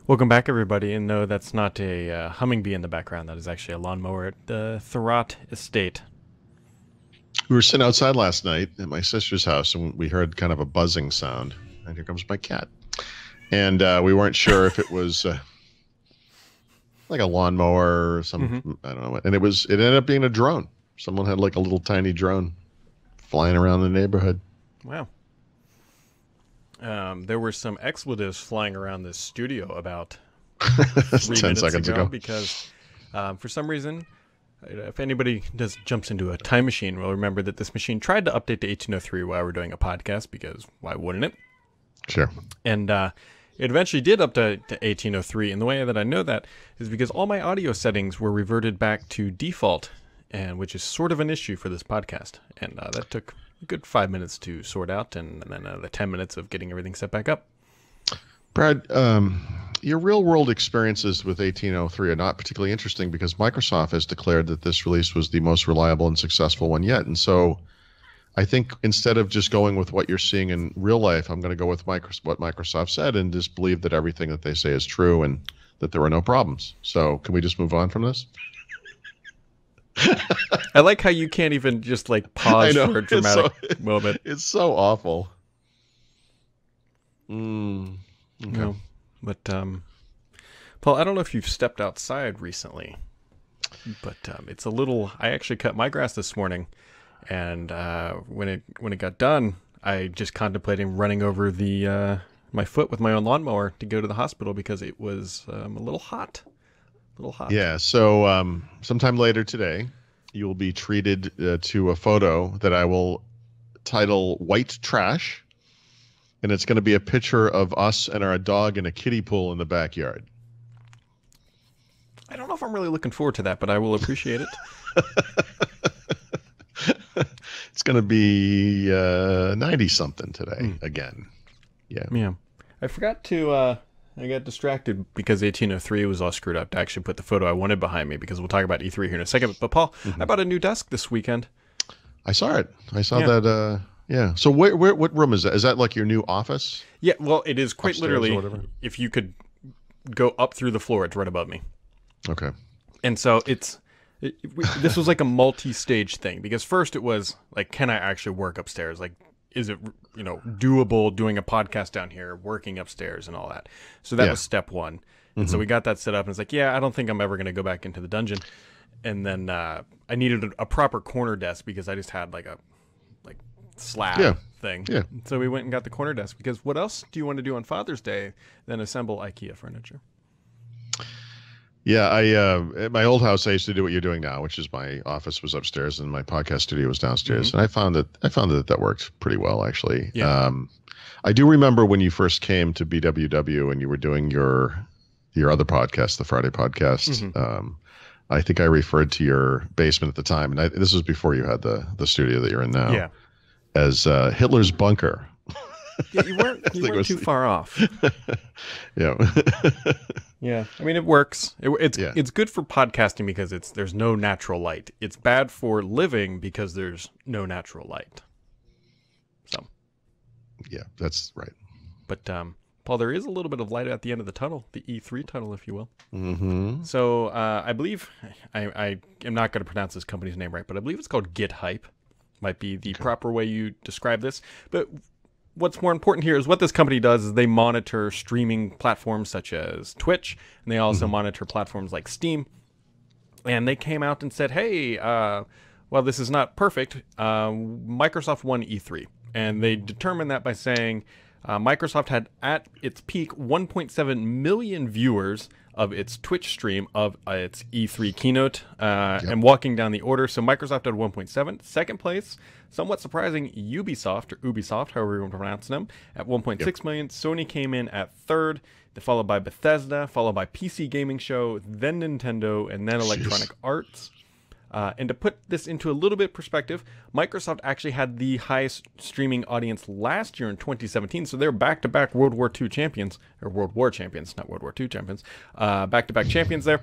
Welcome back, everybody. And no, that's not a humming bee in the background. That is actually a lawnmower at the Thurrott Estate. We were sitting outside last night at my sister's house, and we heard kind of a buzzing sound. And here comes my cat. And we weren't sure if it was like a lawnmower or some, I don't know what. And it ended up being a drone. Someone had like a little tiny drone flying around the neighborhood. Wow. There were some expletives flying around this studio about 3 10 minutes seconds ago. Because for some reason, if anybody jumps into a time machine, will remember that this machine tried to update to 1803 while we're doing a podcast, because why wouldn't it? Sure. And it eventually did update to 1803, and the way that I know that is because all my audio settings were reverted back to default, and which is sort of an issue for this podcast. And that took a good 5 minutes to sort out, and then the 10 minutes of getting everything set back up. Brad, your real-world experiences with 1803 are not particularly interesting because Microsoft has declared that this release was the most reliable and successful one yet. And so I think instead of just going with what you're seeing in real life, I'm going to go with what Microsoft said and just believe that everything that they say is true and that there were no problems. So can we just move on from this? I like how you can't even just like pause for a dramatic moment. It's so awful. Okay. No, but Paul, I don't know if you've stepped outside recently, but it's a little. I actually cut my grass this morning, and when it got done, I just contemplated running over the my foot with my own lawnmower to go to the hospital because it was a little hot. Yeah. So sometime later today, you will be treated to a photo that I will title "White Trash." And it's going to be a picture of us and our dog in a kiddie pool in the backyard. I don't know if I'm really looking forward to that, but I will appreciate it. It's going to be 90-something today again. Yeah. Yeah. I forgot to, I got distracted because 1803 was all screwed up to actually put the photo I wanted behind me, because we'll talk about E3 here in a second. But Paul, I bought a new desk this weekend. I saw it. I saw that. Yeah. So what room is that? Is that like your new office? Yeah. Well, it is quite Upstairs literally. If you could go up through the floor, it's right above me. Okay. And so this was like a multi-stage thing, because first it was like, can I actually work upstairs? Like, is it doable doing a podcast down here, working upstairs, and all that? So that was step one. And so we got that set up, and it's like, yeah, I don't think I'm ever going to go back into the dungeon. And then I needed a proper corner desk because I just had like a slab thing. Yeah. So we went and got the corner desk, because what else do you want to do on Father's Day than assemble IKEA furniture? Yeah, at my old house, I used to do what you're doing now, which is my office was upstairs and my podcast studio was downstairs, and I found that worked pretty well, actually. Yeah. I do remember when you first came to BWW and you were doing your other podcast, the Friday podcast. I think I referred to your basement at the time, and this was before you had the studio that you're in now. Yeah. As Hitler's bunker. Yeah, you weren't too far off. Yeah. Yeah. I mean, it works. It's good for podcasting because there's no natural light. It's bad for living because there's no natural light. So. Yeah, that's right. But Paul, there is a little bit of light at the end of the tunnel, the E3 tunnel, if you will. Mm-hmm. So I believe I am not going to pronounce this company's name right, but I believe it's called GitHype. Might be the proper way you describe this. But what's more important here is what this company does is they monitor streaming platforms such as Twitch, and they also monitor platforms like Steam. And they came out and said, hey, well, this is not perfect. Microsoft won E3. And they determined that by saying Microsoft had at its peak 1.7 million viewers of its Twitch stream of its E3 keynote, and walking down the order. So Microsoft had 1.7. Second place, somewhat surprising, Ubisoft, however you want to pronounce them, at 1.6 million. Sony came in at third, followed by Bethesda, followed by PC Gaming Show, then Nintendo, and then Electronic Arts. And to put this into a little bit of perspective, Microsoft actually had the highest streaming audience last year in 2017. So they're back-to-back World War II champions, or World War champions, not World War II champions, back-to-back champions there,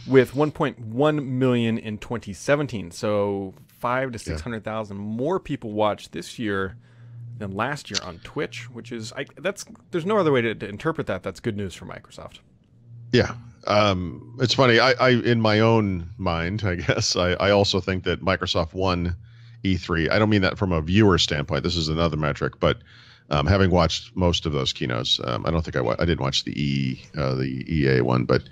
with 1.1 million in 2017. So 500,000 to 600,000 more people watched this year than last year on Twitch, which is there's no other way to interpret that. That's good news for Microsoft. Yeah. It's funny. I in my own mind, I guess, I also think that Microsoft won E3. I don't mean that from a viewer standpoint. This is another metric, but having watched most of those keynotes, I don't think I didn't watch the EA one, but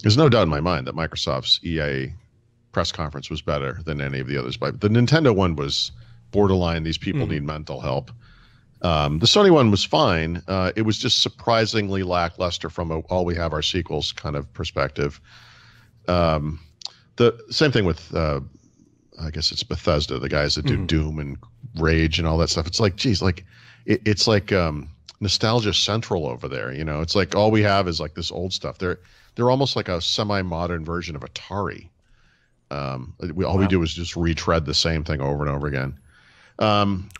there's no doubt in my mind that Microsoft's EA press conference was better than any of the others. But the Nintendo one was borderline. These people need mental help. The Sony one was fine. It was just surprisingly lackluster from all we have our sequels kind of perspective. The same thing with, I guess it's Bethesda, the guys that do Doom and Rage and all that stuff. It's like, geez, like it's like Nostalgia Central over there. You know, it's like all we have is like this old stuff. They're almost like a semi-modern version of Atari. We do is just retread the same thing over and over again.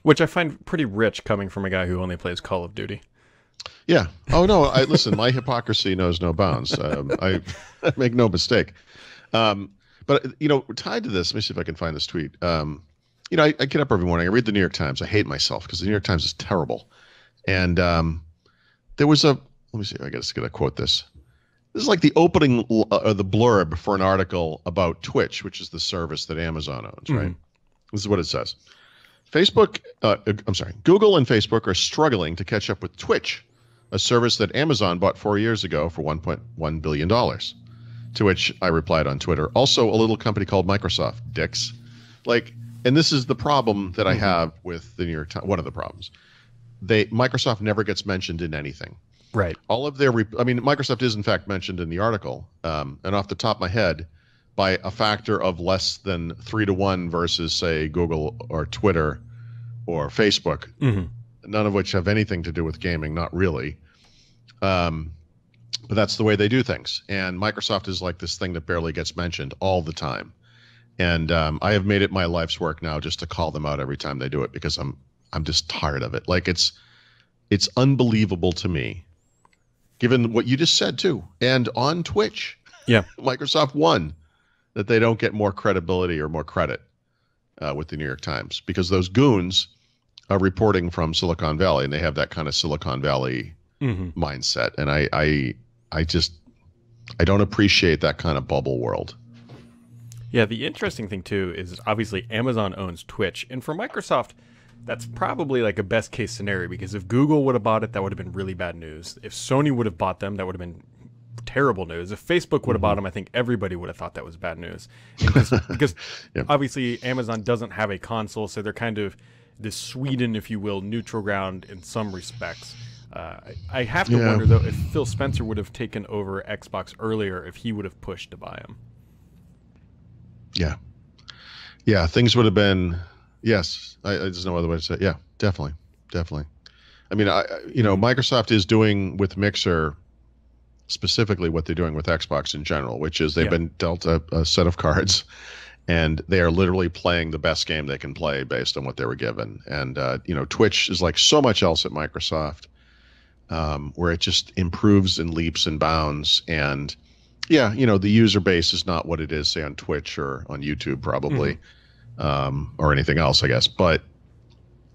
Which I find pretty rich coming from a guy who only plays Call of Duty. Yeah. Oh no. Listen. My hypocrisy knows no bounds. I make no mistake. But tied to this, let me see if I can find this tweet. I get up every morning. I read the New York Times. I hate myself because the New York Times is terrible. And there was let me see. I guess I'm gonna quote this. This is like the opening, the blurb for an article about Twitch, which is the service that Amazon owns. Right. This is what it says. Google and Facebook are struggling to catch up with Twitch, a service that Amazon bought 4 years ago for $1.1 billion. To which I replied on Twitter, also a little company called Microsoft, dicks. And this is the problem that I have with the New York Times. One of the problems. Microsoft never gets mentioned in anything. Right. All of their, Microsoft is in fact mentioned in the article. And off the top of my head, by a factor of less than 3-to-1 versus, say, Google or Twitter or Facebook, none of which have anything to do with gaming, not really. But that's the way they do things. And Microsoft is like this thing that barely gets mentioned all the time. And I have made it my life's work now just to call them out every time they do it because I'm just tired of it. Like it's unbelievable to me, given what you just said too, and on Twitch. Yeah, Microsoft won. That they don't get more credibility or more credit with the New York Times because those goons are reporting from Silicon Valley and they have that kind of Silicon Valley mindset. And I don't appreciate that kind of bubble world. Yeah, the interesting thing too is obviously Amazon owns Twitch, and for Microsoft, that's probably like a best case scenario because if Google would have bought it, that would have been really bad news. If Sony would have bought them, that would have been terrible news. If Facebook would have bought them, I think everybody would have thought that was bad news. Because obviously Amazon doesn't have a console, so they're kind of this Sweden, if you will, neutral ground in some respects. I have to wonder, though, if Phil Spencer would have taken over Xbox earlier, if he would have pushed to buy him. Yeah, things would have been, yes, there's no other way to say it. Yeah, definitely. I mean, Microsoft is doing with Mixer specifically what they're doing with Xbox in general, which is they've been dealt a set of cards and they are literally playing the best game they can play based on what they were given. And, Twitch is like so much else at Microsoft where it just improves in leaps and bounds. And the user base is not what it is, say, on Twitch or on YouTube probably, or anything else, I guess. But,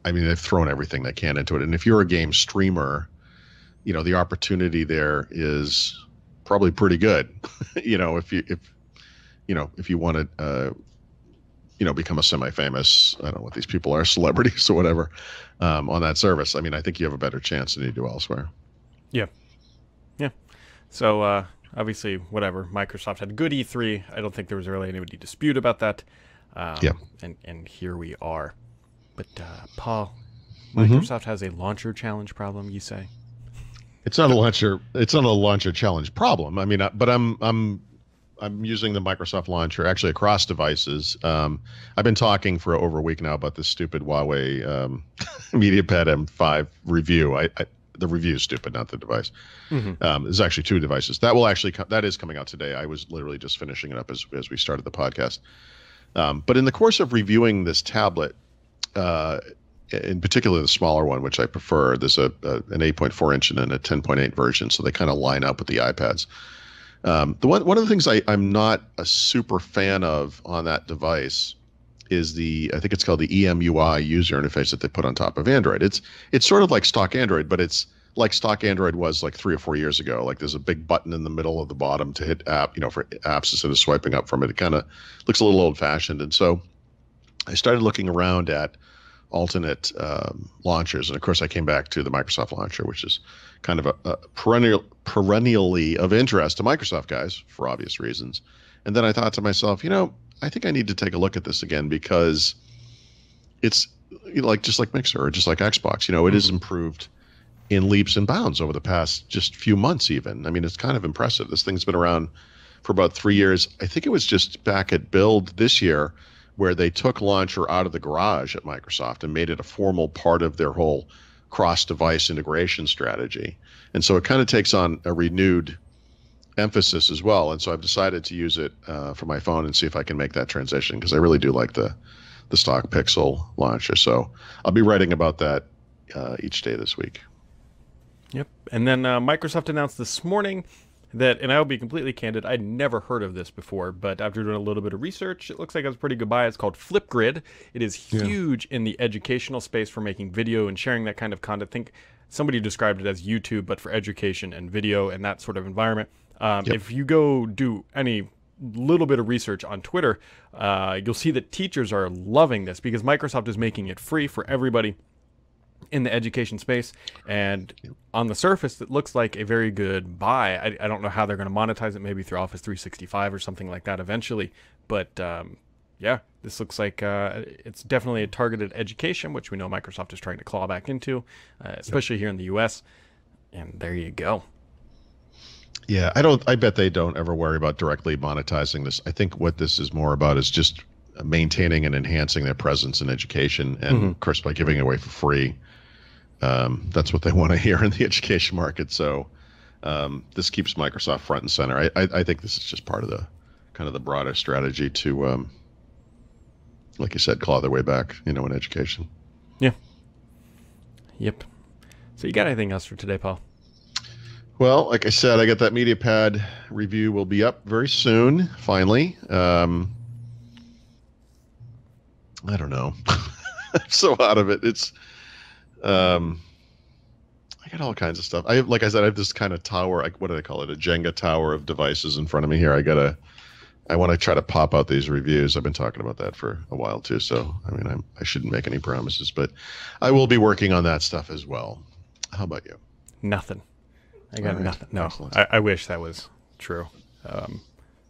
I mean, they've thrown everything they can into it. And if you're a game streamer, the opportunity there is probably pretty good. if you want to, become a semi-famous, I don't know what these people are, celebrities or whatever, on that service. I mean, I think you have a better chance than you do elsewhere. Yeah. So obviously, whatever. Microsoft had a good E3. I don't think there was really any dispute about that. And here we are. But Paul, Microsoft has a launcher challenge problem, you say? It's not a launcher. It's not a launcher challenge problem. I mean, but I'm using the Microsoft launcher actually across devices. I've been talking for over a week now about this stupid Huawei MediaPad M5 review. The review is stupid, not the device. There's actually two devices. That is coming out today. I was literally just finishing it up as we started the podcast. But in the course of reviewing this tablet, in particular the smaller one, which I prefer, there's an 8.4 inch and a 10.8 version, so they kind of line up with the iPads. One of the things I'm not a super fan of on that device is I think it's called the EMUI user interface that they put on top of Android. It's sort of like stock Android, but it's like stock Android was like 3 or 4 years ago. Like there's a big button in the middle of the bottom to hit app, for apps instead of swiping up from it. It kind of looks a little old fashioned. And so I started looking around at alternate launchers. And of course I came back to the Microsoft launcher, which is kind of a perennially of interest to Microsoft guys for obvious reasons. And then I thought to myself, I think I need to take a look at this again because it's just like Mixer or just like Xbox, it is improved in leaps and bounds over the past just few months even. I mean, it's kind of impressive. This thing's been around for about 3 years. I think it was just back at Build this year where they took Launcher out of the garage at Microsoft and made it a formal part of their whole cross-device integration strategy. And so it kind of takes on a renewed emphasis as well. And so I've decided to use it for my phone and see if I can make that transition because I really do like the stock Pixel launcher. So I'll be writing about that each day this week. Yep. And then Microsoft announced this morning that, and I'll be completely candid, I'd never heard of this before, but after doing a little bit of research, it looks like it was a pretty good buy. It's called Flipgrid. It is huge in the educational space for making video and sharing that kind of content. I think somebody described it as YouTube, but for education and video and that sort of environment. If you go do any little bit of research on Twitter, you'll see that teachers are loving this because Microsoft is making it free for everybody in the education space. And on the surface, it looks like a very good buy. I don't know how they're going to monetize it, maybe through Office 365 or something like that eventually. But yeah, this looks like it's definitely a targeted education, which we know Microsoft is trying to claw back into, especially here in the US. And there you go. Yeah, I bet they don't ever worry about directly monetizing this. I think what this is more about is just maintaining and enhancing their presence in education. And of course, by giving it away for free, that's what they want to hear in the education market. So this keeps Microsoft front and center. I think this is just part of the kind of the broader strategy to, like you said, claw their way back, in education. Yeah. Yep. So you got anything else for today, Paul? Well, like I said, I got that MediaPad review will be up very soon, finally. I don't know. I'm so out of it. It's I got all kinds of stuff. Like I said, I have this kind of tower, what do they call it? A Jenga tower of devices in front of me here. I want to try to pop out these reviews. I've been talking about that for a while too. So, I mean, I shouldn't make any promises, but I will be working on that stuff as well. How about you? Nothing. I got nothing. No, I wish that was true.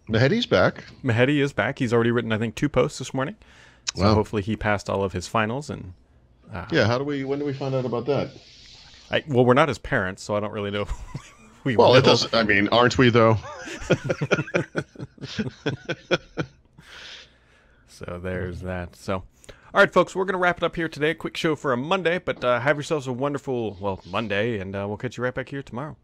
Mehedi's back. Mehedi is back. He's already written, I think, 2 posts this morning. So hopefully he passed all of his finals. And yeah, when do we find out about that? Well, we're not his parents, so I don't really know. Well, it doesn't. I mean, aren't we though? So there's that. So, all right, folks, we're going to wrap it up here today. Quick show for a Monday, but have yourselves a wonderful, Monday, and we'll catch you right back here tomorrow.